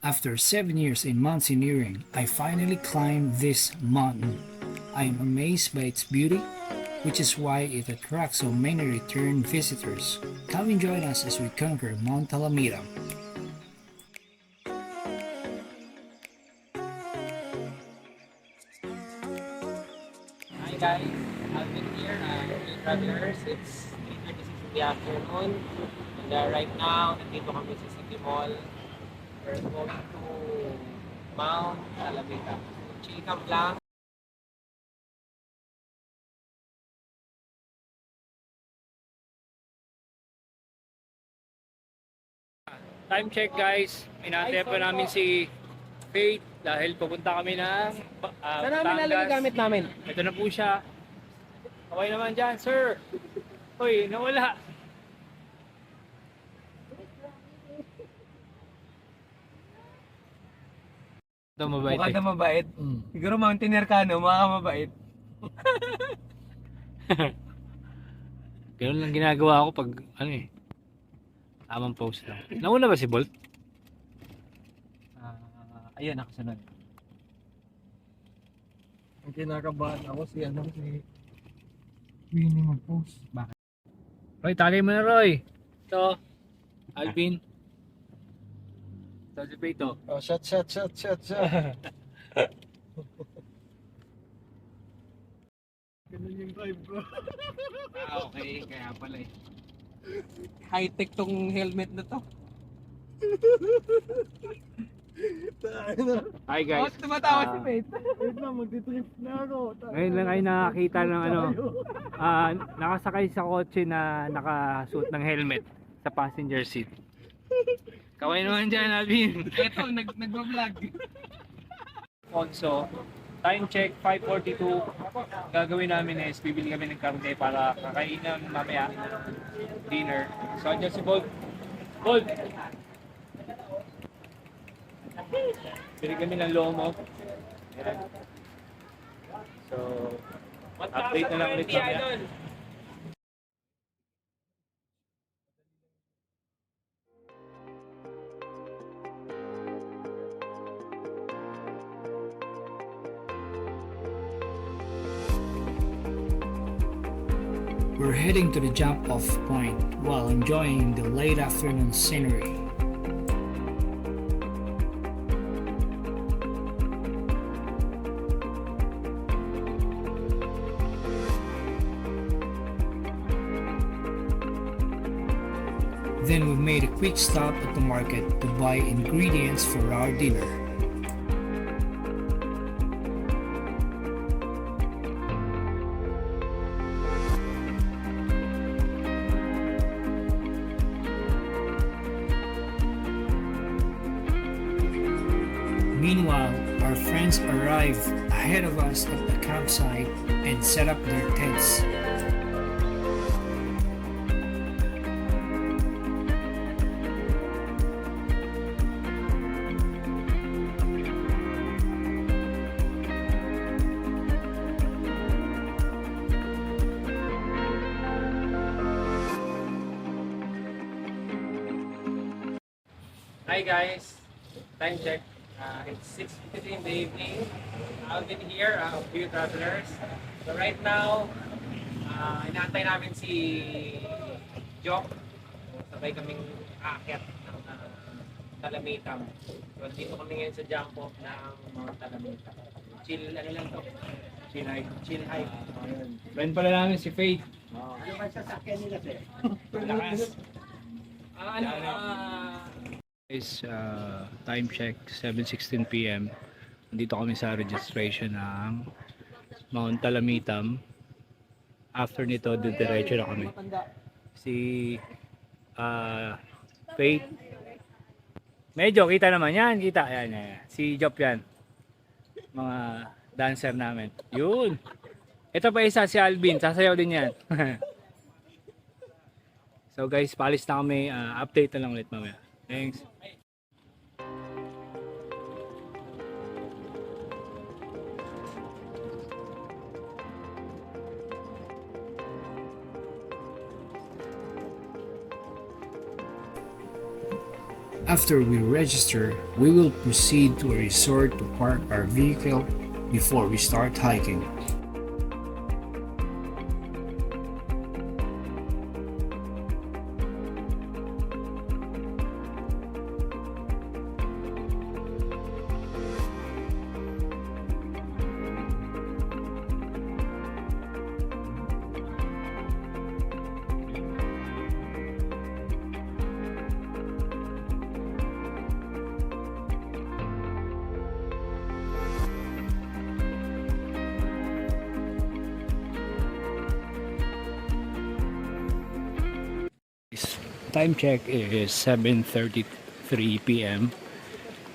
After 7 years in mountaineering, I finally climbed this mountain. I am amazed by its beauty, which is why it attracts so many return visitors. Come and join us as we conquer Mount Talamitam. Hi guys, I've been here, with travelers. It's 3:36 in the afternoon. And right now, nandito kami sa City Mall. We're going to Mount Talamitam. Chill camp lang. Time check guys, inaantay pa namin si Faith dahil pupunta kami ng Saan namin nalagay gamit namin? Ito na po siya. Kaway naman dyan, sir. Hoy, nawala. Ito mabait. Mukha na mabait. Siguro mountaineer ka, no? Mukha ka mabait. Ganun lang ginagawa ko pag ano eh. Tamang post lang. Nauna ba si Bolt? Ayun, nakasunod. Ang kinakabahan ako si Winnie mag-post. Bakit? Roy, tagay mo na Roy. Ito. Alvin. Ito si Faith oh. Oh, shot. Ganun yung vibe ko. Okay, kaya pala eh. High-tech tong helmet na to. Hi guys. Tumatawa si Faith. Wait lang, magti-trip na ako. Ngayon lang ay nakakita ng nakasakay sa kotse na nakasuot ng helmet sa passenger seat. Kaway naman dyan, Alvin. Ito, nag-vlog. Also, time check 5:42. Gagawin namin is bibili kami ng karne para kakainan mamaya dinner. So, andyan si Bolt. Bolt! Bili kami ng lomo. Ayan. So, update na lang ulit mamaya. We're heading to the jump-off point while enjoying the late afternoon scenery. Then we made a quick stop at the market to buy ingredients for our dinner. Meanwhile, our friends arrive ahead of us at the campsite and set up their tents. Hi guys, time check. It's 6:53 in the evening. I've been here, a few travelers. So right now, inaantay namin si Jock. Sabay kaming aakyat ng Talamitam. So dito kami ngayon sa jump off ng Mount Talamitam. Chill, ano lang to? Chill hike. Chill hike. Friend pala namin si Faith. Ano ba sasakyan nila sir? Malakas. Ano? Guys, time check 7:16 PM. Nandito kami sa registration ng Mount Talamitam. After nito, diretso na kami. Si Faith. Medyo kita naman yan, kita. Yan. Si Job yan. Mga dancer namin. Yun. Ito pa isa si Alvin, sasayaw din yan. So guys, paalis na kami. Update na lang ulit mamaya. Thanks. After we register, we will proceed to a resort to park our vehicle before we start hiking. Time check is 7:33 p.m.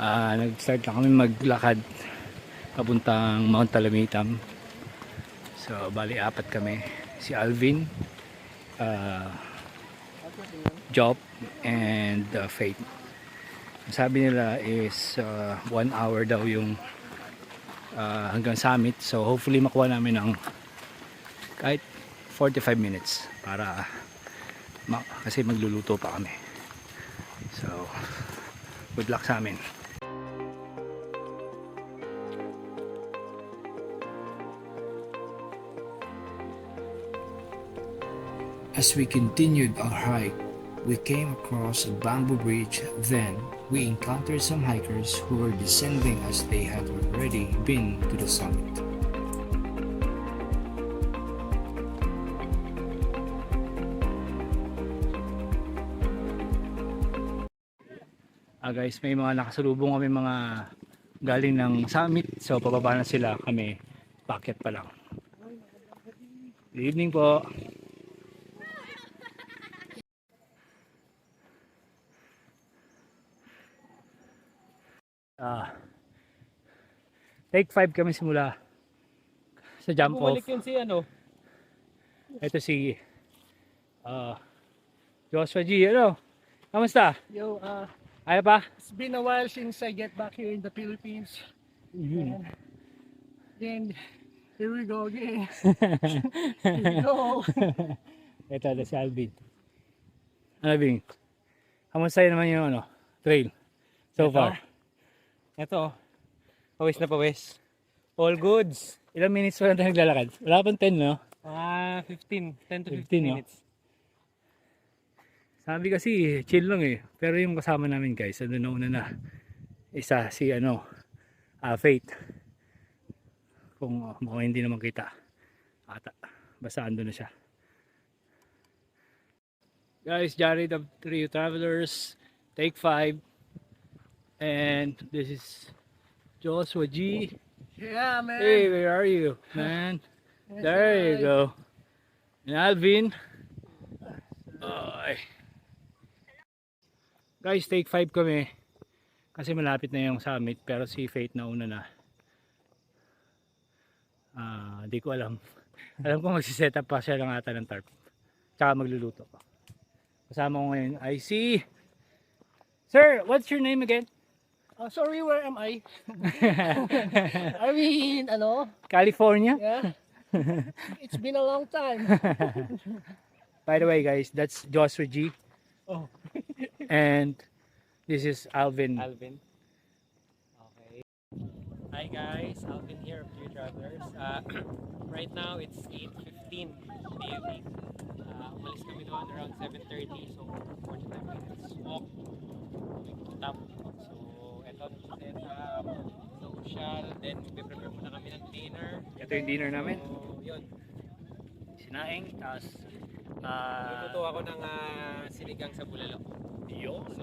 Nag-start na kami maglakad papuntang Mount Talamitam. So, bali apat kami. Si Alvin, Job, and Faith. Ang sabi nila is 1 hour daw yung hanggang summit. So, hopefully makuha namin ng kahit 45 minutes para kasi magluluto pa kami. So, good luck sa amin. As we continued our hike, we came across a bamboo bridge. Then, we encountered some hikers who were descending as they had already been to the summit. Guys, may mga nakasalubong kami mga galing ng summit. So, pababa na sila. Kami, packet pa lang. Good evening po. Take 5 kami simula sa jump off. Bumalik yun si ano? Ito si Joshua G. Ano? Kamusta? Yo, Ayaw pa? it's been a while since I get back here in the Philippines. Yun. Then, here we go again. Here we go. Ito na si Alvin. Alvin, kamusta naman yung ano, trail so far? Ito, pawis na pawis. All goods. Ilang minutes pa lang tayo naglalakad? Wala pang 10, no? 10 to 15 15, no? minutes. Sabi kasi, chill lang eh. Pero yung kasama namin guys, ano na una na, isa si Faith. Kung mukhang hindi naman kita. Ata, basta ando na siya. Guys, Jared of Trio Travelers, take 5. And this is Joshua G. Yeah, man. Hey, where are you, man? There you go. And Alvin. Ay. Guys, take 5 kami. Kasi malapit na yung summit. Pero si Faith na una na. Di ko alam. Alam ko magsiset up pa siya lang ata ng tarp. Tsaka magluluto pa. Kasama ko ngayon I see. Sir, what's your name again? Sorry, where am I? Are we in, California? Yeah. It's been a long time. By the way guys, that's Joshua G. Oh. And this is Alvin. Alvin. Okay. Hi guys, Alvin here of Trio Travelers. Right now it's 8:15 in the evening. Umalis kami doon around 7:30, so 45 minutes walk going to top. So eto, set up, social, then prepare muna kami ng dinner. Ito yung dinner namin. So yun, Sinaing, tapos luto ako ng sinigang sa bulalo. yo. So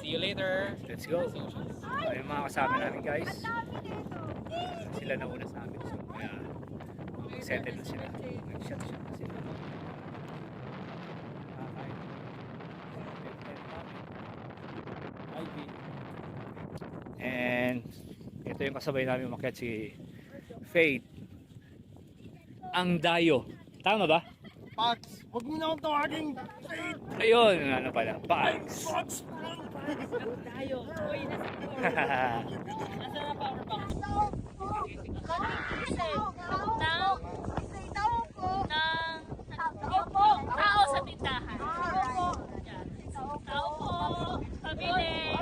see you later. Let's go. Socials. Yung mga kasama namin guys. Sila na una sa amin. So kaya settle na sila. Nag-shot na sila. And ito yung kasabay namin umakyat si Faith. Ang dayo. Tama ba? Pax, huwag mo na akong tawagin. Ayun, ano pala, Bags. Tayo. Uy, nasa na power bank? Tao sa tindahan. Tao po. Pabili.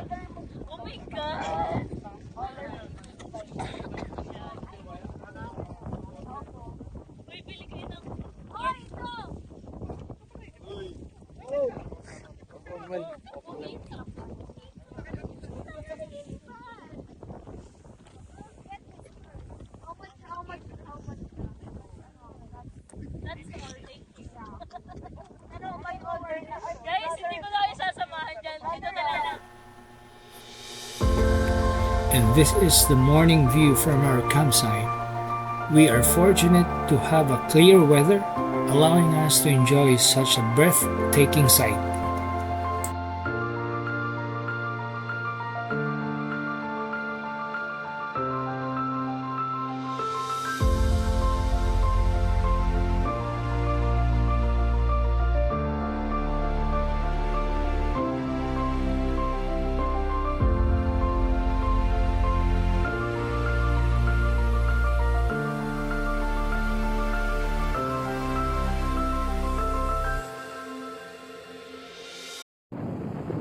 And this is the morning view from our campsite. We are fortunate to have a clear weather, allowing us to enjoy such a breathtaking sight.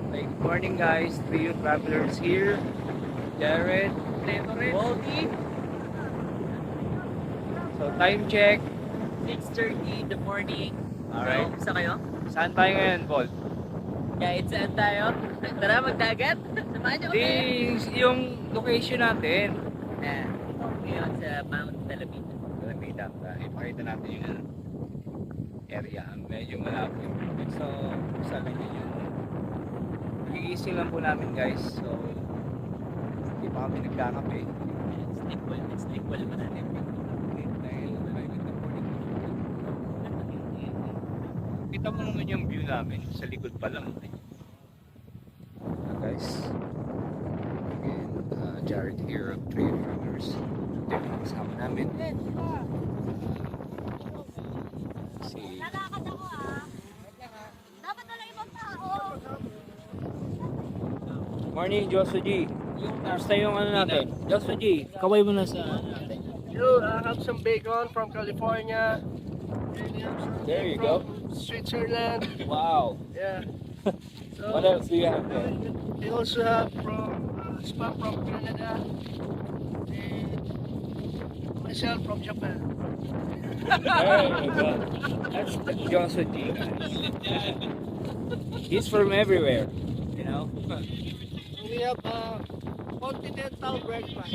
Good morning guys, trio travelers here. Jared, Walty. So time check. 6:30 in the morning. Alright. So, gusto kayo? Saan tayo ngayon, Paul? Kahit saan tayo? Tara, magdagat. Samahan niyo Di, kami. yung location natin. Ngayon sa Mount Talamitam. Talamitam. Ipakita natin yung area. Medyo malabo yung tubig. So, sa ganyan yun. Nagigising lang po namin guys. So, hindi pa kami nagkakape. Sleep well ba natin? Dahil private na morning. Kita mo naman yung view namin. Sa likod pa lang. Guys. Again, Jared here of Trail Runners. Ito yung kasama namin. Si Lalakad ako Dapat wala ibang tao. Morning, Joshua G. Kamusta yung ano natin? Joshua G, kaway mo na sa ano natin. You have some bacon from California. And you have some There you from go. Switzerland. Wow. Yeah. So, What else do you have there? we also have from spam from Canada. And myself from Japan. There you go. That's Joshua G. He's from everywhere. You know? We have continental breakfast.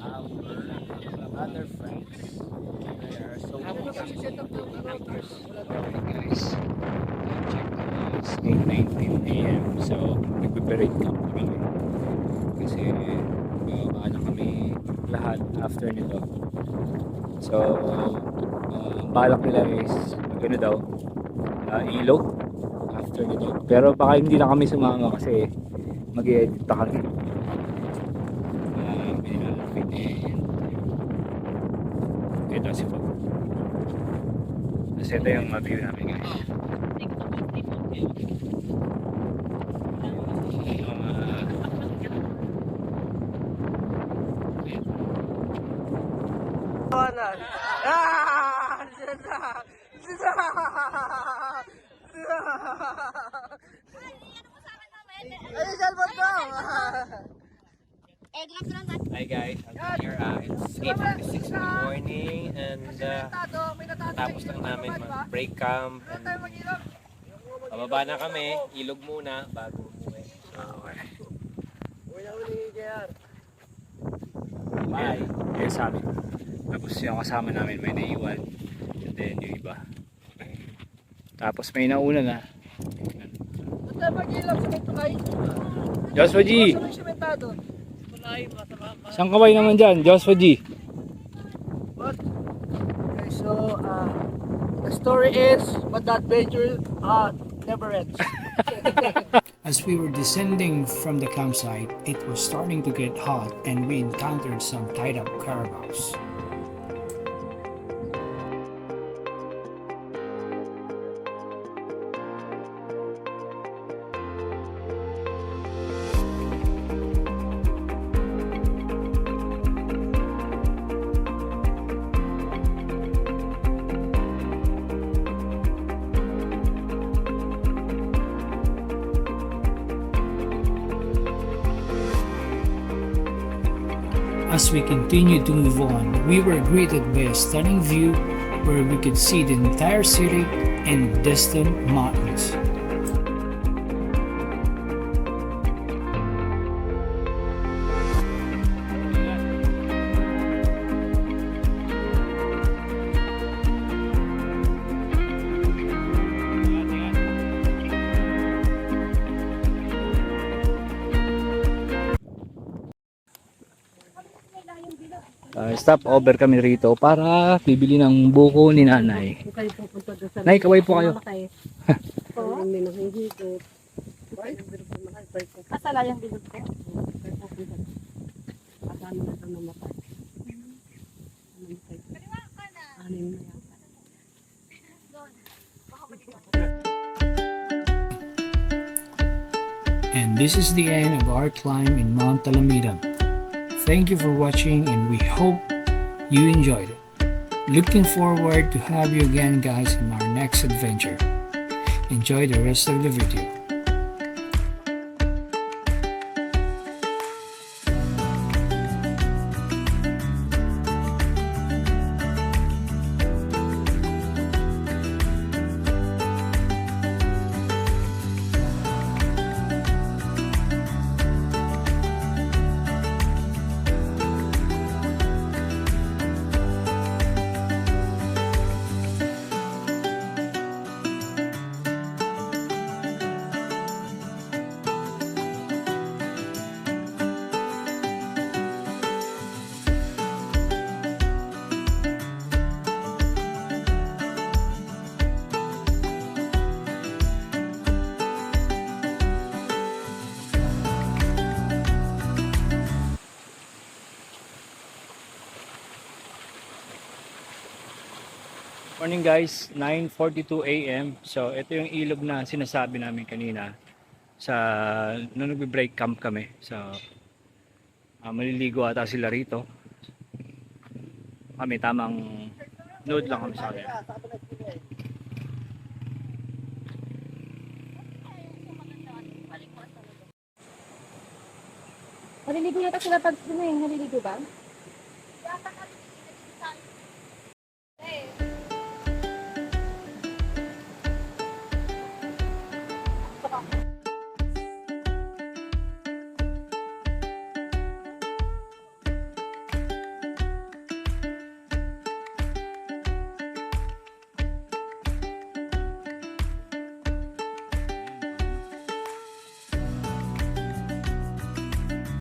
Our other friends, they are so guys. Check it's 8:19 a.m. So nagpe-parade camp kami. Kasi bababa na kami lahat after nito. So balak nila is ano daw, ilog after nito. Pero baka hindi lang kami sumama kasi mag-i-edit pa kami. Ito si Pop. Kasi ito yung view namin guys. Hi guys, I'm here. It's 8:56 in the morning and tapos lang namin mag-break camp and pababa na kami, ilog muna bago umuwi. Bye. Yes, sabi. Tapos yung kasama namin may naiwan. And then yung iba. Tapos may nauna na. Joshua G! Saan kaway naman dyan? Joshua G! Okay, so the story is, but that adventure never ends. As we were descending from the campsite, it was starting to get hot and we encountered some tied up caravans. As we continued to move on, we were greeted by a stunning view where we could see the entire city and distant mountains. Stop over kami rito para bibili ng buko ni nanay. Nay, kaway po kayo. Asala yung bilog ko. And this is the end of our climb in Mount Talamitam. Thank you for watching and we hope you enjoyed it. Looking forward to have you again guys in our next adventure. Enjoy the rest of the video. Morning guys, 9:42 AM. So ito yung ilog na sinasabi namin kanina sa nung nagbe-break camp kami. So maliligo ata sila rito. Kami tamang nood lang kami sa kanila. Naliligo yata sila pag naliligo ba?